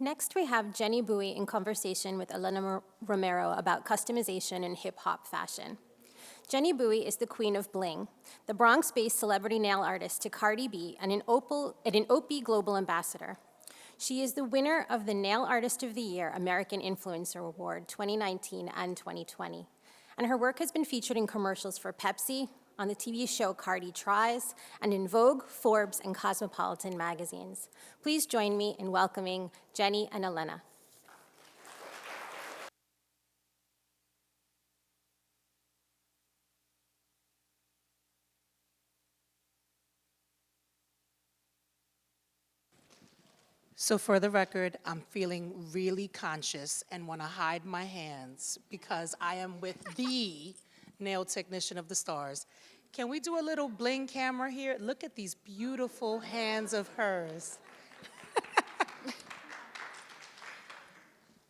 Next, we have Jenny Bowie in conversation with Elena Romero about customization in hip-hop fashion. Jenny Bowie is the Queen of Bling, the Bronx-based celebrity nail artist to Cardi B and an Opi Global Ambassador. She is the winner of the Nail Artist of the Year American Influencer Award 2019 and 2020. And her work has been featured in commercials for Pepsi, on the TV show Cardi Tries, and in Vogue, Forbes, and Cosmopolitan magazines. Please join me in welcoming Jenny and Elena. So for the record, I'm feeling really conscious and want to hide my hands because I am with the nail technician of the stars. Can we do a little bling camera here? Look at these beautiful hands of hers.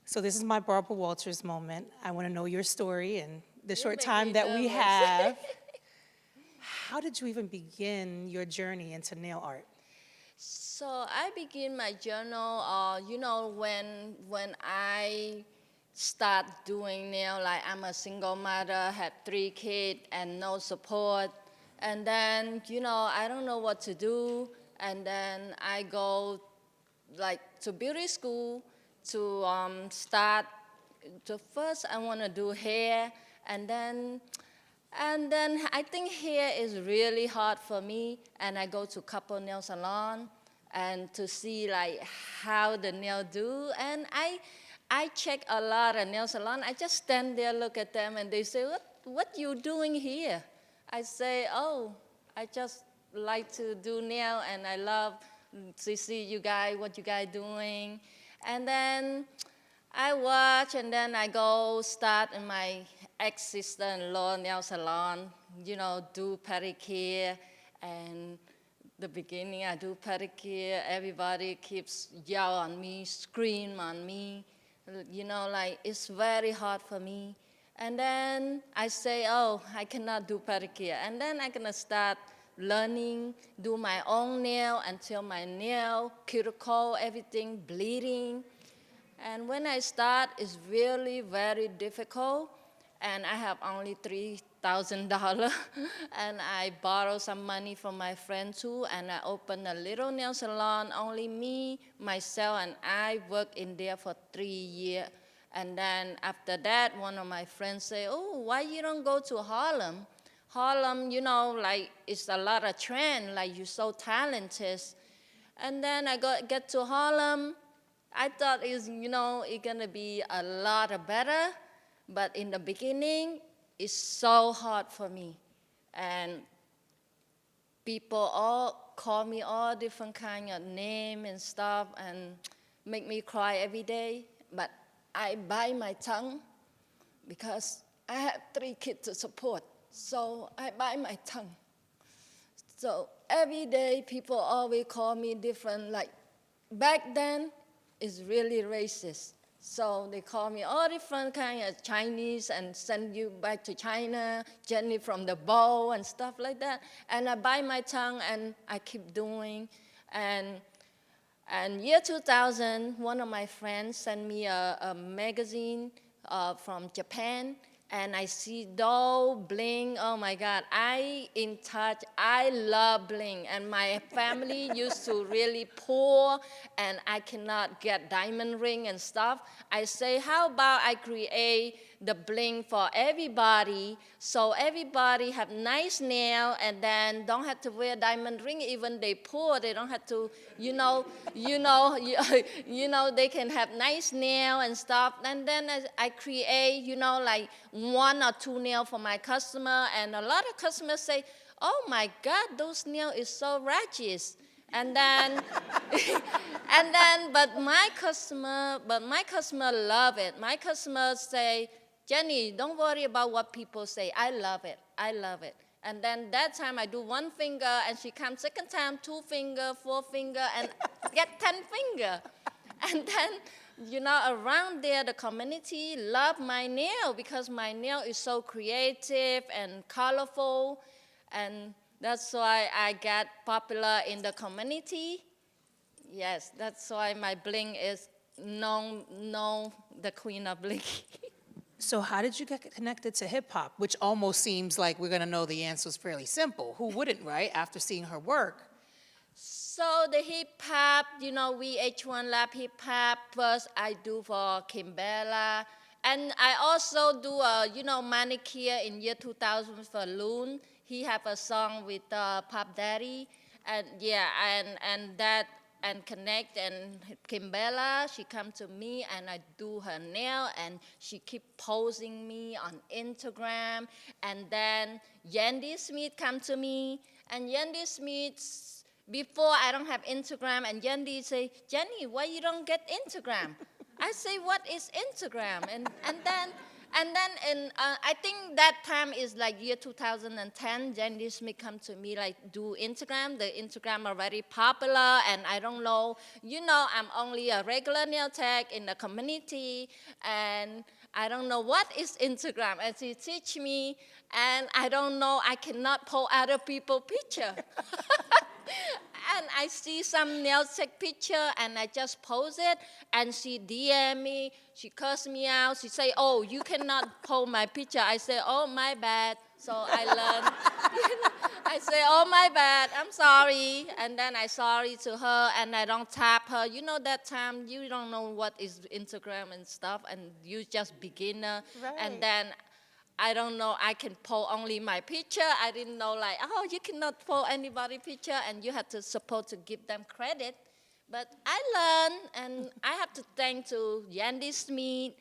So this is my Barbara Walters moment. I want to know your story in the short time that we have. How did you even begin your journey into nail art? So I begin my journal, when I start doing nail, like I'm a single mother, had 3 kids and no support. And then, I don't know what to do. And then I go to beauty school to start. First I want to do hair, and then I think hair is really hard for me, and I go to couple nail salon and to see how the nail do. And I check a lot of nail salon. I just stand there, look at them, and they say, what you doing here? I say, oh, I just like to do nail, and I love to see you guys, what you guys doing. And then I watch, and then I go start in my ex-sister-in-law nail salon, do pedicure. And the beginning, I do pedicure. Everybody keeps yell on me, scream on me. It's very hard for me. And then I say, oh, I cannot do pedicure. And then I'm gonna start learning, do my own nail until my nail, cuticle, everything bleeding. And when I start, it's really very difficult. And I have only $3,000. And I borrow some money from my friend too, and I open a little nail salon, only me, myself, and I work in there for 3 years. And then after that, one of my friends say, oh, why you don't go to Harlem? Harlem, it's a lot of trend, you're so talented. And then I get to Harlem. I thought it's gonna be a lot better. But in the beginning, it's so hard for me. And people all call me all different kind of name and stuff and make me cry every day. But I bite my tongue because I have 3 kids to support. So I bite my tongue. So every day, people always call me different. Back then, it's really racist. So they call me all different kind of Chinese and send you back to China, Jenny from the bowl and stuff like that. And I bite my tongue and I keep doing. And year 2000, one of my friends sent me a magazine from Japan. And I see doll, bling, oh my God, I love bling. And my family used to really poor, and I cannot get diamond ring and stuff. I say, how about I create the bling for everybody, so everybody have nice nail, and then don't have to wear diamond ring, even they poor, they don't have to, they can have nice nail and stuff. And then I create, 1 or 2 nail for my customer, and a lot of customers say, oh my God, those nail is so righteous. And then, but my customer love it. My customers say, Jenny, don't worry about what people say. I love it. I love it. And then that time I do 1 finger, and she comes second time, 2 finger, 4 finger, and get 10 finger. And then, around there, the community love my nail because my nail is so creative and colorful. And that's why I got popular in the community. Yes, that's why my bling is know the Queen of Bling. So how did you get connected to hip hop, which almost seems like we're gonna know the answer is fairly simple. Who wouldn't, right? After seeing her work. So the hip hop, VH1 Lab hip hop. First, I do for Kimbella, and I also do manicure in year 2000 for Loon. He have a song with Pop Daddy, and yeah, and that and Connect and Kimbella. She come to me and I do her nail, and she keep posing me on Instagram. And then Yandy Smith come to me, and Yandy Smith. Before I don't have Instagram, and Yandy say, Jenny, why you don't get Instagram? I say, what is Instagram? And then I think that time is like year 2010. Yandy Smith come to me like, do Instagram. The Instagram are very popular, and I don't know. I'm only a regular nail tech in the community, and I don't know what is Instagram. And she teach me, and I don't know. I cannot pull other people picture. And I see some nail tech picture, and I just post it, and she DM me, she curse me out, she say, oh, you cannot post my picture. I say, oh, my bad. So I learned, I say, oh, my bad, I'm sorry. And then I sorry to her, and I don't tap her. That time, you don't know what is Instagram and stuff, and you just beginner. Right. And then I don't know, I can pull only my picture. I didn't know like, oh, you cannot pull anybody picture, and you have to supposed to give them credit. But I learned, and I have to thank to Yandy Smith.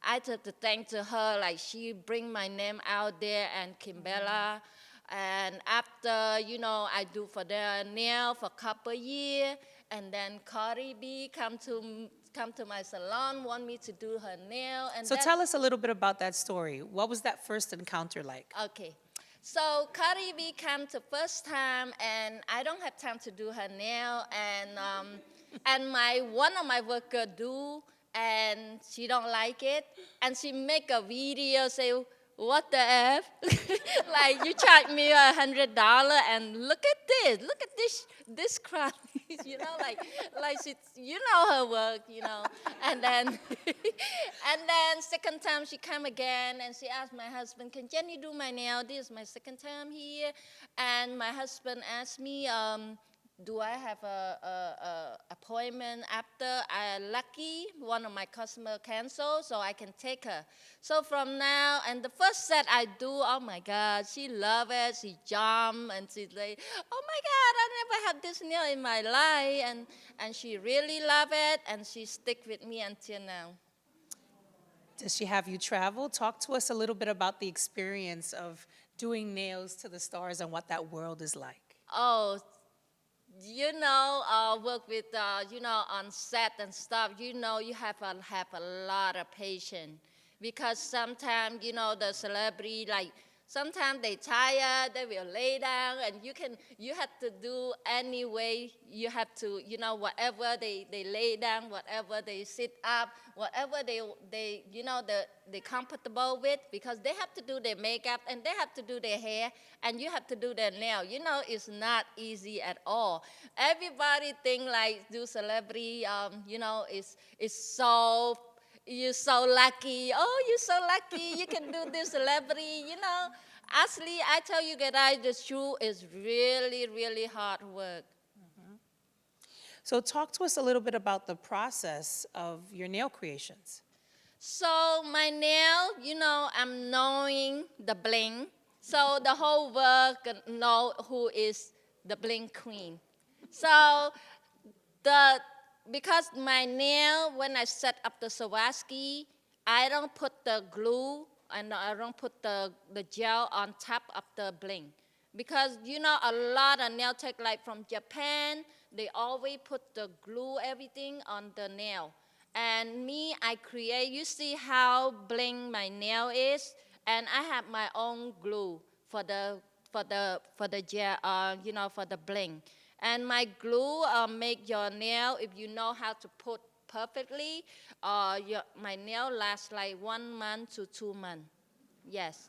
I have to thank to her, like she bring my name out there, and Kimbella. And after, I do for their nail for a couple years, and then Cardi B come to my salon, want me to do her nail. And So tell us a little bit about that story. What was that first encounter like? Okay. So Cardi B came the first time, and I don't have time to do her nail, and one of my worker do, and she don't like it, and she make a video say, what the F? Like, you charge me $100, and look at this crowd, like she, her work, and then, and then second time she come again, and she asked my husband, can Jenny do my nail? This is my second time here, and my husband asked me, do I have a appointment after? I lucky one of my customer canceled, so I can take her. So from now, and the first set I do, oh my God, she love it. She jump, and she's like, oh my God, I never had this nail in my life, and she really love it, and she stick with me until now. Does she have you travel? Talk to us a little bit about the experience of doing nails to the stars and what that world is like. Oh, work with, on set and stuff, you have a lot of patience. Because sometimes, the celebrity, like, sometimes they tired, they will lay down, and you have to do anyway. You have to, whatever they lay down, whatever they sit up, whatever they comfortable with, because they have to do their makeup, and they have to do their hair, and you have to do their nail. It's not easy at all. Everybody think like do celebrity, is so. You're so lucky. Oh, you're so lucky. You can do this celebrity. Actually, I tell you guys, the truth is really, really hard work. Mm-hmm. So talk to us a little bit about the process of your nail creations. So my nail, I'm knowing the bling. So the whole world can know who is the bling queen. So because my nail, when I set up the Swarovski, I don't put the glue and I don't put the gel on top of the bling. Because, a lot of nail tech, like from Japan, they always put the glue, everything on the nail. And me, I create, you see how bling my nail is? And I have my own glue for the gel, for the bling. And my glue make your nail, if you know how to put perfectly, my nail lasts like 1 month to 2 months. Yes.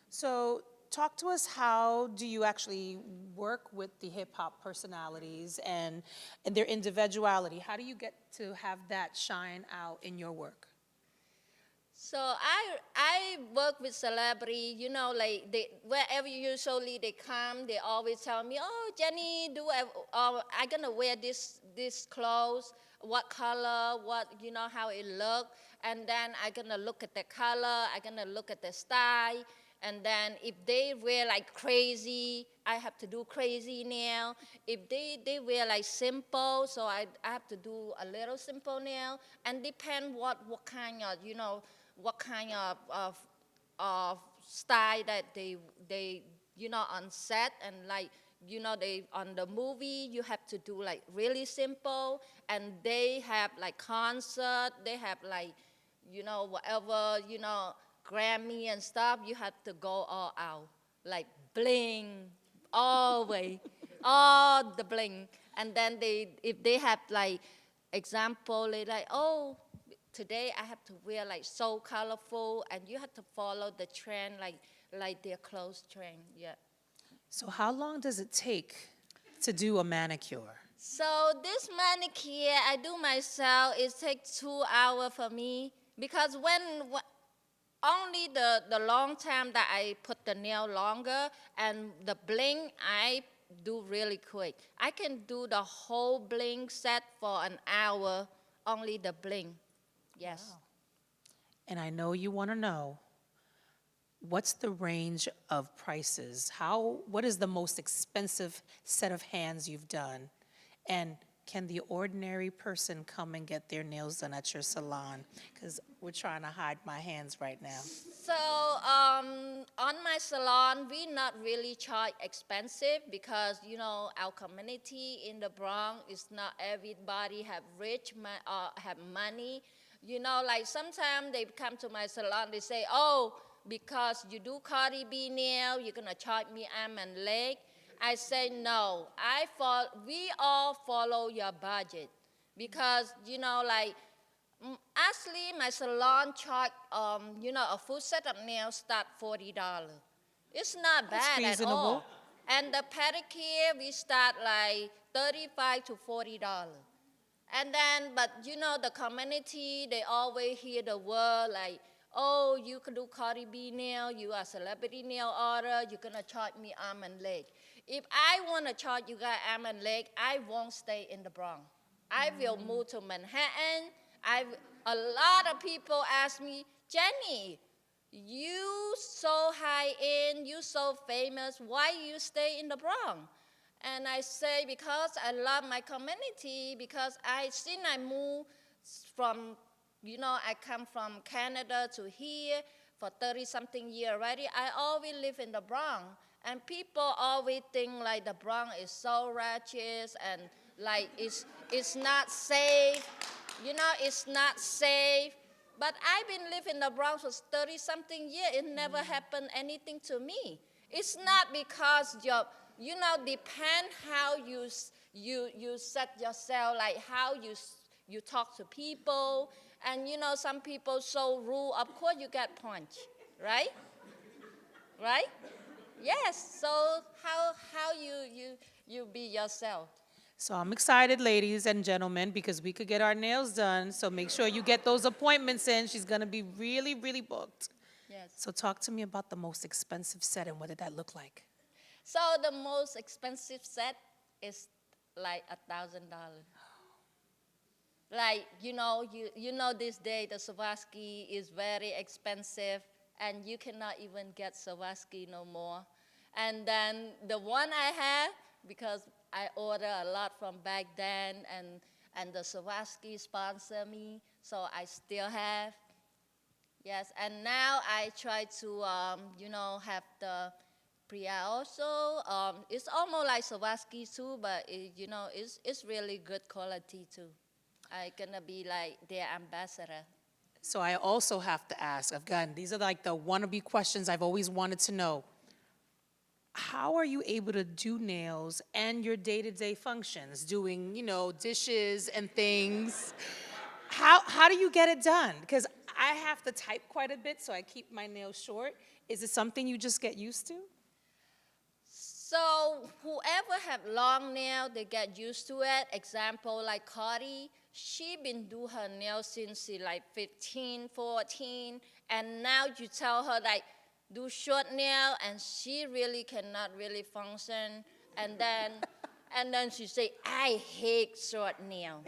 So talk to us, how do you actually work with the hip hop personalities and their individuality? How do you get to have that shine out in your work? So I work with celebrity, you know, like wherever usually they come, they always tell me, oh, Jenny, I gonna wear this clothes, what color, what, you know, how it look, and then I gonna look at the color, I gonna look at the style, and then if they wear like crazy, I have to do crazy nail. If they wear like simple, so I have to do a little simple nail, and depend what kind of, you know, what kind of style that they you know, on set, and like, you know, they on the movie you have to do like really simple, and they have like concert, they have like, you know, whatever, you know, Grammy and stuff, you have to go all out, like bling, always, all the bling, and then if they have like example, they like, oh, today I have to wear like so colorful, and you have to follow the trend, like their clothes trend, yeah. So how long does it take to do a manicure? So this manicure I do myself, it takes 2 hours for me, because only the long time that I put the nail longer, and the bling I do really quick. I can do the whole bling set for an hour, only the bling. Yes. Wow. And I know you want to know, what's the range of prices? What is the most expensive set of hands you've done? And can the ordinary person come and get their nails done at your salon? Because we're trying to hide my hands right now. So on my salon, we not really charge expensive, because, you know, our community in the Bronx is not everybody have have money. You know, like sometimes they come to my salon, they say, oh, because you do Cardi B nail, you're gonna charge me arm and leg. I say no, we all follow your budget, because, you know, like, actually my salon charge, you know, a full set of nails start $40. It's not That's bad at reasonable. all. And the pedicure, we start like $35 to $40. And then, but you know, the community, they always hear the word like, oh, you can do Cardi B nail, you are celebrity nail order, you're gonna charge me arm and leg. If I wanna charge you guys arm and leg, I won't stay in the Bronx. I will move to Manhattan. A lot of people ask me, Jenny, you so high end, you so famous, why you stay in the Bronx? And I say, because I love my community, because since I moved from, you know, I come from Canada to here for 30-something years already, I always live in the Bronx. And people always think like the Bronx is so righteous and like it's not safe. You know, it's not safe. But I've been living in the Bronx for 30-something years. It never happened anything to me. It's not because you know, depend how you set yourself, like how you talk to people. And you know, some people so rude, of course you get punched, right? Right? Yes, so how you be yourself. So I'm excited, ladies and gentlemen, because we could get our nails done. So make sure you get those appointments in. She's going to be really, really booked. Yes. So talk to me about the most expensive set and what did that look like? So the most expensive set is like $1,000. Like, you know this day the Swarovski is very expensive, and you cannot even get Swarovski no more. And then the one I have, because I order a lot from back then, and the Swarovski sponsor me, so I still have. Yes, and now I try to, you know, have the Priya also. It's almost like Swarovski too, but you know, it's really good quality too. I'm gonna be like their ambassador. So I also have to ask, again, these are like the wannabe questions I've always wanted to know. How are you able to do nails and your day-to-day functions, doing, you know, dishes and things? How do you get it done? Because I have to type quite a bit, so I keep my nails short. Is it something you just get used to? So whoever have long nail, they get used to it. Example, like Cardi, she been do her nails since she like 15, 14, and now you tell her like do short nail, and she really cannot really function. And then she say, I hate short nail.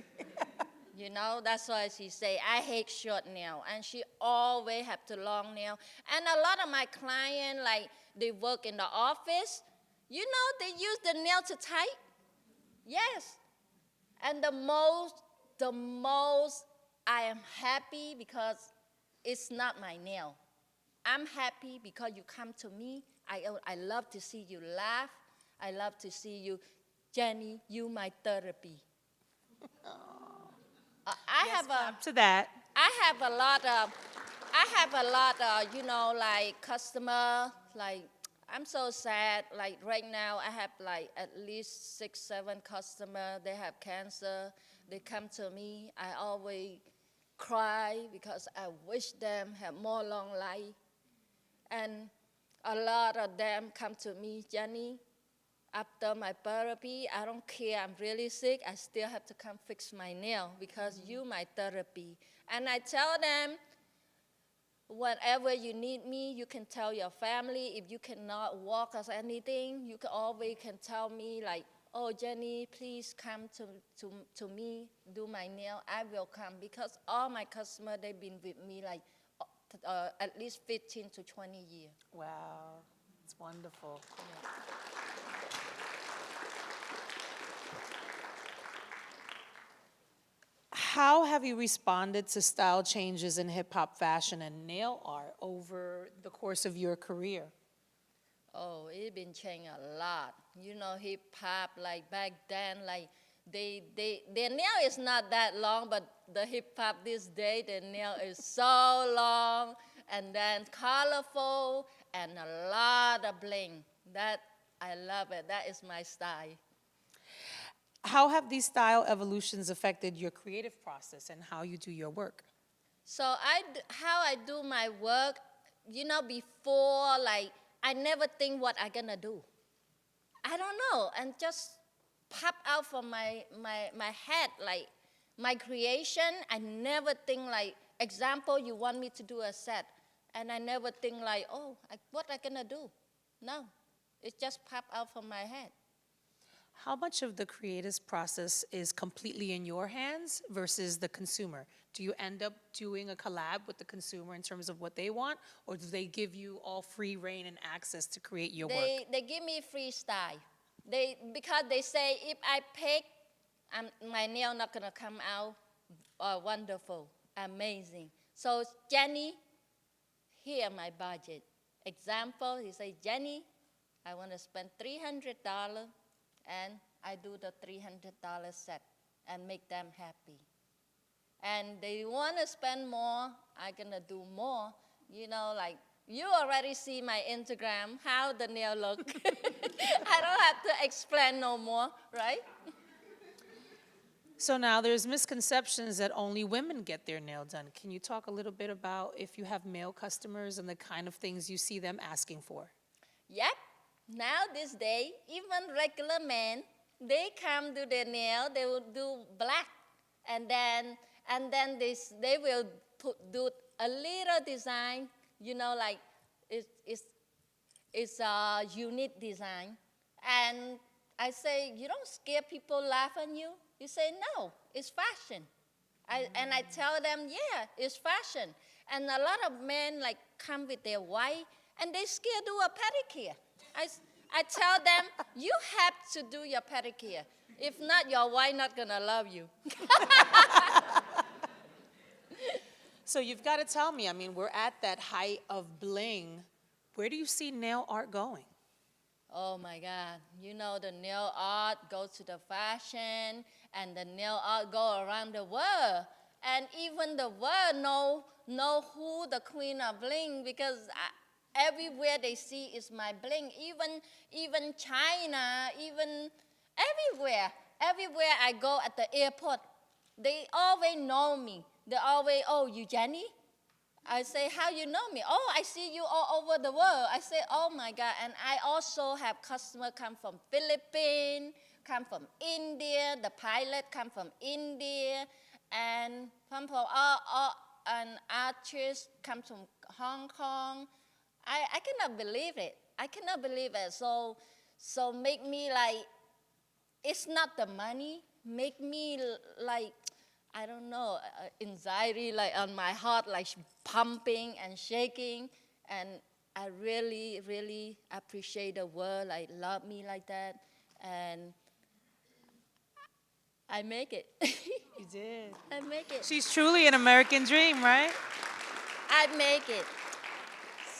You know, that's why she say, I hate short nail. And she always have to long nail. And a lot of my clients, like, they work in the office, you know, they use the nail to tight. Yes. And the most I am happy because it's not my nail. I'm happy because you come to me. I love to see you laugh. I love to see you, Jenny, you my therapy. I have Up to that. I have a lot of, you know, like customer, like, I'm so sad. Like right now, I have like at least 6, 7 customers. They have cancer. They come to me. I always cry because I wish them have more long life. And a lot of them come to me, Jenny, after my therapy, I don't care, I'm really sick, I still have to come fix my nail because you my therapy. And I tell them, whenever you need me, you can tell your family. If you cannot walk or anything, you can always tell me like, oh, Jenny, please come to me, do my nail. I will come because all my customers, they've been with me like at least 15 to 20 years. Wow, it's wonderful. Yeah. How have you responded to style changes in hip hop fashion and nail art over the course of your career? Oh, it's been changing a lot. You know, hip hop, like back then, like their nail is not that long, but the hip hop this day, their nail is so long and then colorful and a lot of bling. That, I love it. That is my style. How have these style evolutions affected your creative process and how you do your work? So how I do my work, you know, before, like, I never think what I'm gonna do. I don't know, and just pop out from my head, like, my creation, I never think, like, example, you want me to do a set, and I never think, like, oh, what I'm gonna do. No, it just pop out from my head. How much of the creative process is completely in your hands versus the consumer? Do you end up doing a collab with the consumer in terms of what they want, or do they give you all free reign and access to create your work? They give me freestyle. Because they say if I pick, my nail not gonna come out wonderful, amazing. So Jenny, here my budget. Example, he say, Jenny, I want to spend $300, and I do the $300 set and make them happy. And they want to spend more, I'm gonna do more. You know, like, you already see my Instagram, how the nail look. I don't have to explain no more, right? So now there's misconceptions that only women get their nail done. Can you talk a little bit about if you have male customers and the kind of things you see them asking for? Yep. Now this day, even regular men, they come do their nail, they will do black. And then they will do a little design, you know, like it's a unique design. And I say, you don't scare people laugh on you? You say, no, it's fashion. And I tell them, yeah, it's fashion. And a lot of men like come with their wife, and they scared do a pedicure. I tell them, you have to do your pedicure. If not, your wife not gonna love you. So you've got to tell me, I mean, we're at that height of bling. Where do you see nail art going? Oh my God, you know the nail art goes to the fashion, and the nail art go around the world. And even the world know who the Queen of Bling, because everywhere they see is my bling. Even China, even everywhere. Everywhere I go at the airport, they always know me. They always, oh, you Jenny? I say, how you know me? Oh, I see you all over the world. I say, oh my God. And I also have customers come from Philippines, come from India. The pilot come from India. And come from an artist come from Hong Kong. I cannot believe it. I cannot believe it. So make me like, it's not the money. Make me like, I don't know, anxiety like on my heart, like pumping and shaking. And I really, really appreciate the world, like love me like that. And I make it. You did. I make it. She's truly an American dream, right? I make it.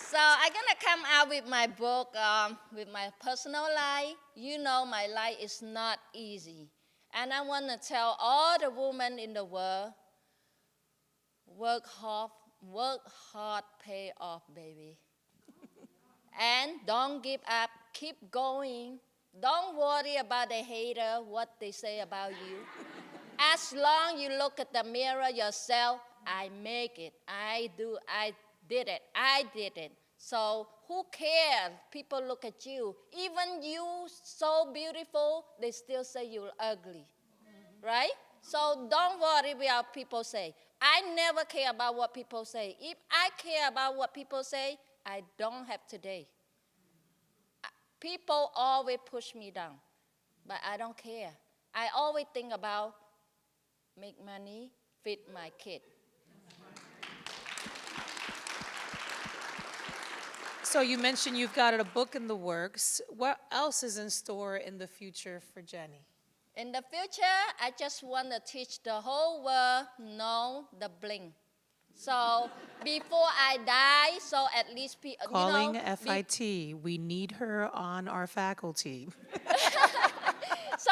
So I'm gonna come out with my book, with my personal life. You know my life is not easy. And I wanna tell all the women in the world, work hard, pay off, baby. And don't give up, keep going. Don't worry about the hater, what they say about you. As long you look at the mirror yourself, I make it, I did it. So who cares? People look at you. Even you so beautiful, they still say you're ugly, right? So don't worry about people say. I never care about what people say. If I care about what people say, I don't have today. People always push me down, but I don't care. I always think about make money, feed my kid. So you mentioned you've got a book in the works. What else is in store in the future for Jenny? In the future, I just want to teach the whole world know the bling. So before I die, so at least people, Calling FIT, we need her on our faculty. So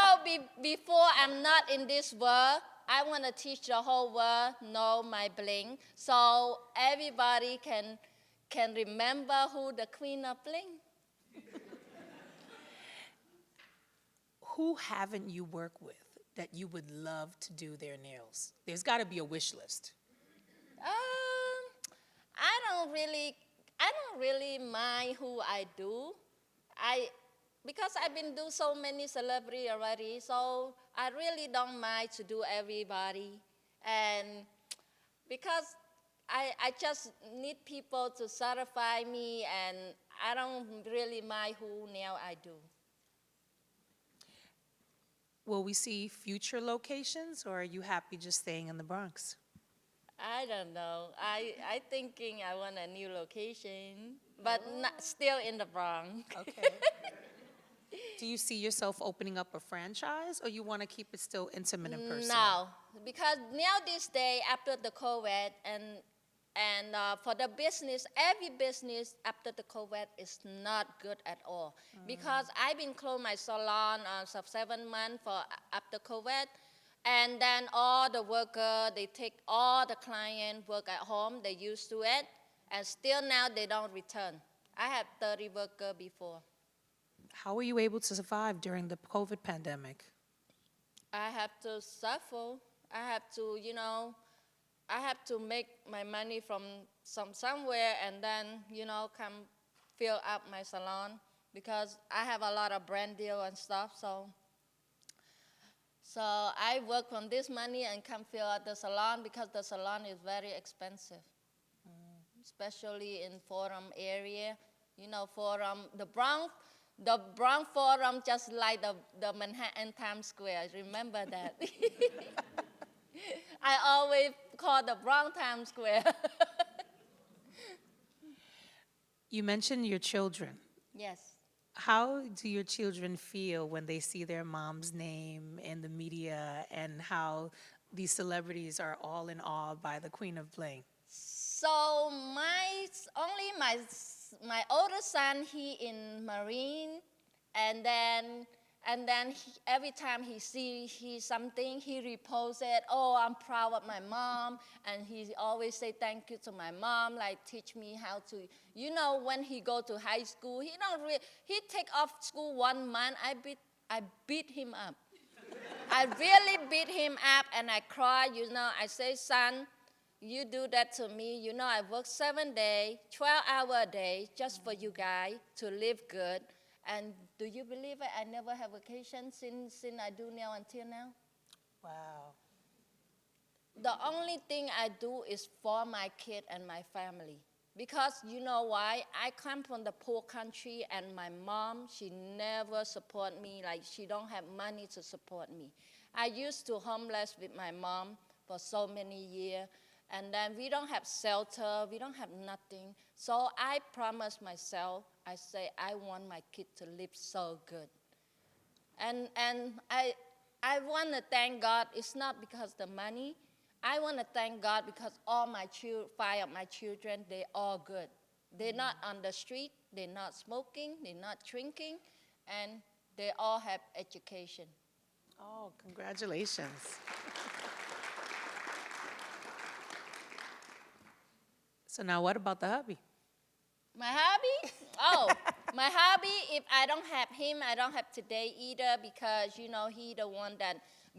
before I'm not in this world, I want to teach the whole world know my bling, so everybody can remember who the Queen of Bling. Who haven't you worked with that you would love to do their nails? There's got to be a wish list. I don't really mind who I do. Because I've been doing so many celebrities already, so I really don't mind to do everybody. And because I just need people to certify me, and I don't really mind who nail I do. Will we see future locations, or are you happy just staying in the Bronx? I don't know. I thinking I want a new location, but not, still in the Bronx. Okay. Do you see yourself opening up a franchise, or you want to keep it still intimate and personal? No, because now this day after the COVID and for the business, every business after the COVID is not good at all. Because I've been closed my salon for 7 months for after COVID, and then all the workers, they take all the client work at home, they used to it, and still now they don't return. I had 30 workers before. How were you able to survive during the COVID pandemic? I have to suffer. I have to, I have to make my money from somewhere and then, come fill up my salon because I have a lot of brand deal and stuff. So I work from this money and come fill up the salon because the salon is very expensive, especially in Forum area. Forum, the Bronx Forum, just like the Manhattan Times Square. Remember that? I always call the Bronx Times Square. You mentioned your children. Yes. How do your children feel when they see their mom's name in the media and how these celebrities are all in awe by the Queen of Bling? So my older son, he in Marine, and then every time he see something, he reposts it. Oh, I'm proud of my mom, and he always say thank you to my mom, like teach me how to. When he go to high school, he take off school 1 month. I beat him up. I really beat him up, and I cry. I say, son, you do that to me. You know, I work 7 days, 12 hours a day just for you guys to live good. And do you believe it? I never have vacation since I do nail until now. Wow. The only thing I do is for my kid and my family. Because you know why? I come from the poor country, and my mom, she never support me. Like, she don't have money to support me. I used to homeless with my mom for so many years, and then we don't have shelter, we don't have nothing. So I promised myself, I say, I want my kid to live so good. And I want to thank God. It's not because the money. I want to thank God because all my 5 of my children, they all good. They're not on the street, they're not smoking, they're not drinking, and they all have education. Oh, congratulations. So now what about the hubby? My hobby? Oh, my hobby, if I don't have him, I don't have today either, because, you know, he the one that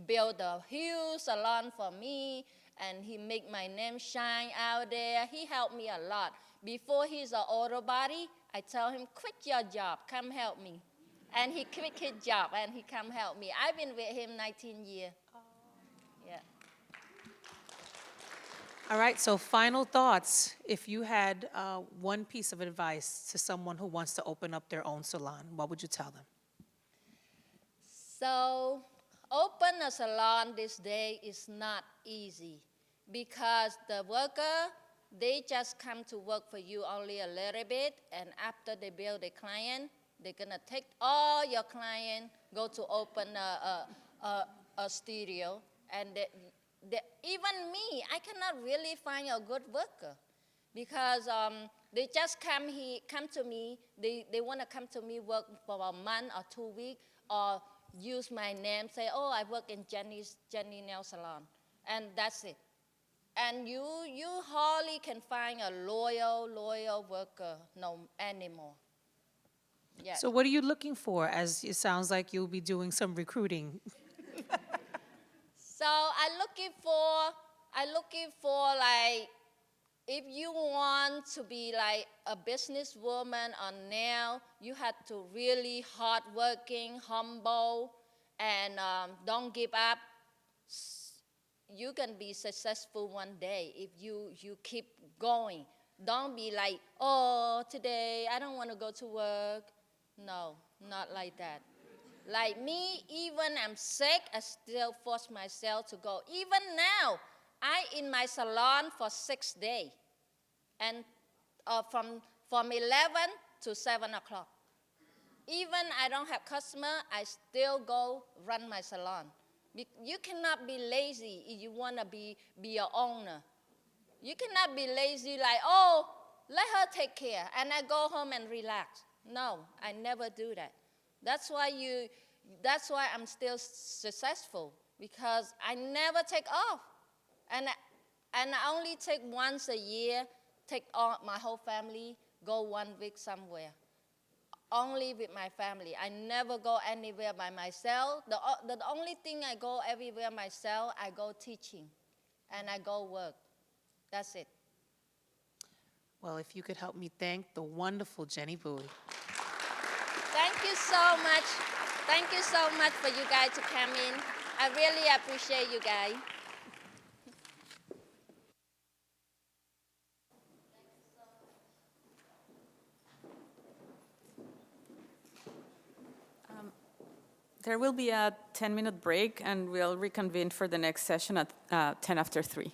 built a huge salon for me, and he make my name shine out there. He helped me a lot. Before he's an auto body, I tell him, quit your job, come help me. And he quit his job, and he come help me. I've been with him 19 years. Yeah. All right, so final thoughts. If you had one piece of advice to someone who wants to open up their own salon, what would you tell them? So, open a salon this day is not easy, because the worker, they just come to work for you only a little bit, and after they build a client, they're gonna take all your client, go to open a studio, and even me, I cannot really find a good worker, because they just come to me, they want to come to me, work for a month or 2 weeks, or use my name, say, oh, I work in Jenny Nail Salon, and that's it. And you hardly can find a loyal worker anymore. Yeah. So what are you looking for, as it sounds like you'll be doing some recruiting? So I'm looking for like, if you want to be like a businesswoman on nail, you have to really hardworking, humble, and don't give up. You can be successful one day if you keep going. Don't be like, oh, today I don't want to go to work. No, not like that. Like me, even I'm sick, I still force myself to go. Even now, I in my salon for 6 days, and from 11 to 7 o'clock. Even I don't have customer, I still go run my salon. You cannot be lazy if you want to be your owner. You cannot be lazy like, oh, let her take care, and I go home and relax. No, I never do that. That's why I'm still successful, because I never take off. And I only take once a year, take all my whole family, go 1 week somewhere. Only with my family. I never go anywhere by myself. The only thing I go everywhere myself, I go teaching, and I go work. That's it. Well, if you could help me thank the wonderful Jenny Bowie. Thank you so much. Thank you so much for you guys to come in. I really appreciate you guys. There will be a 10-minute break, and we'll reconvene for the next session at 10 after 3.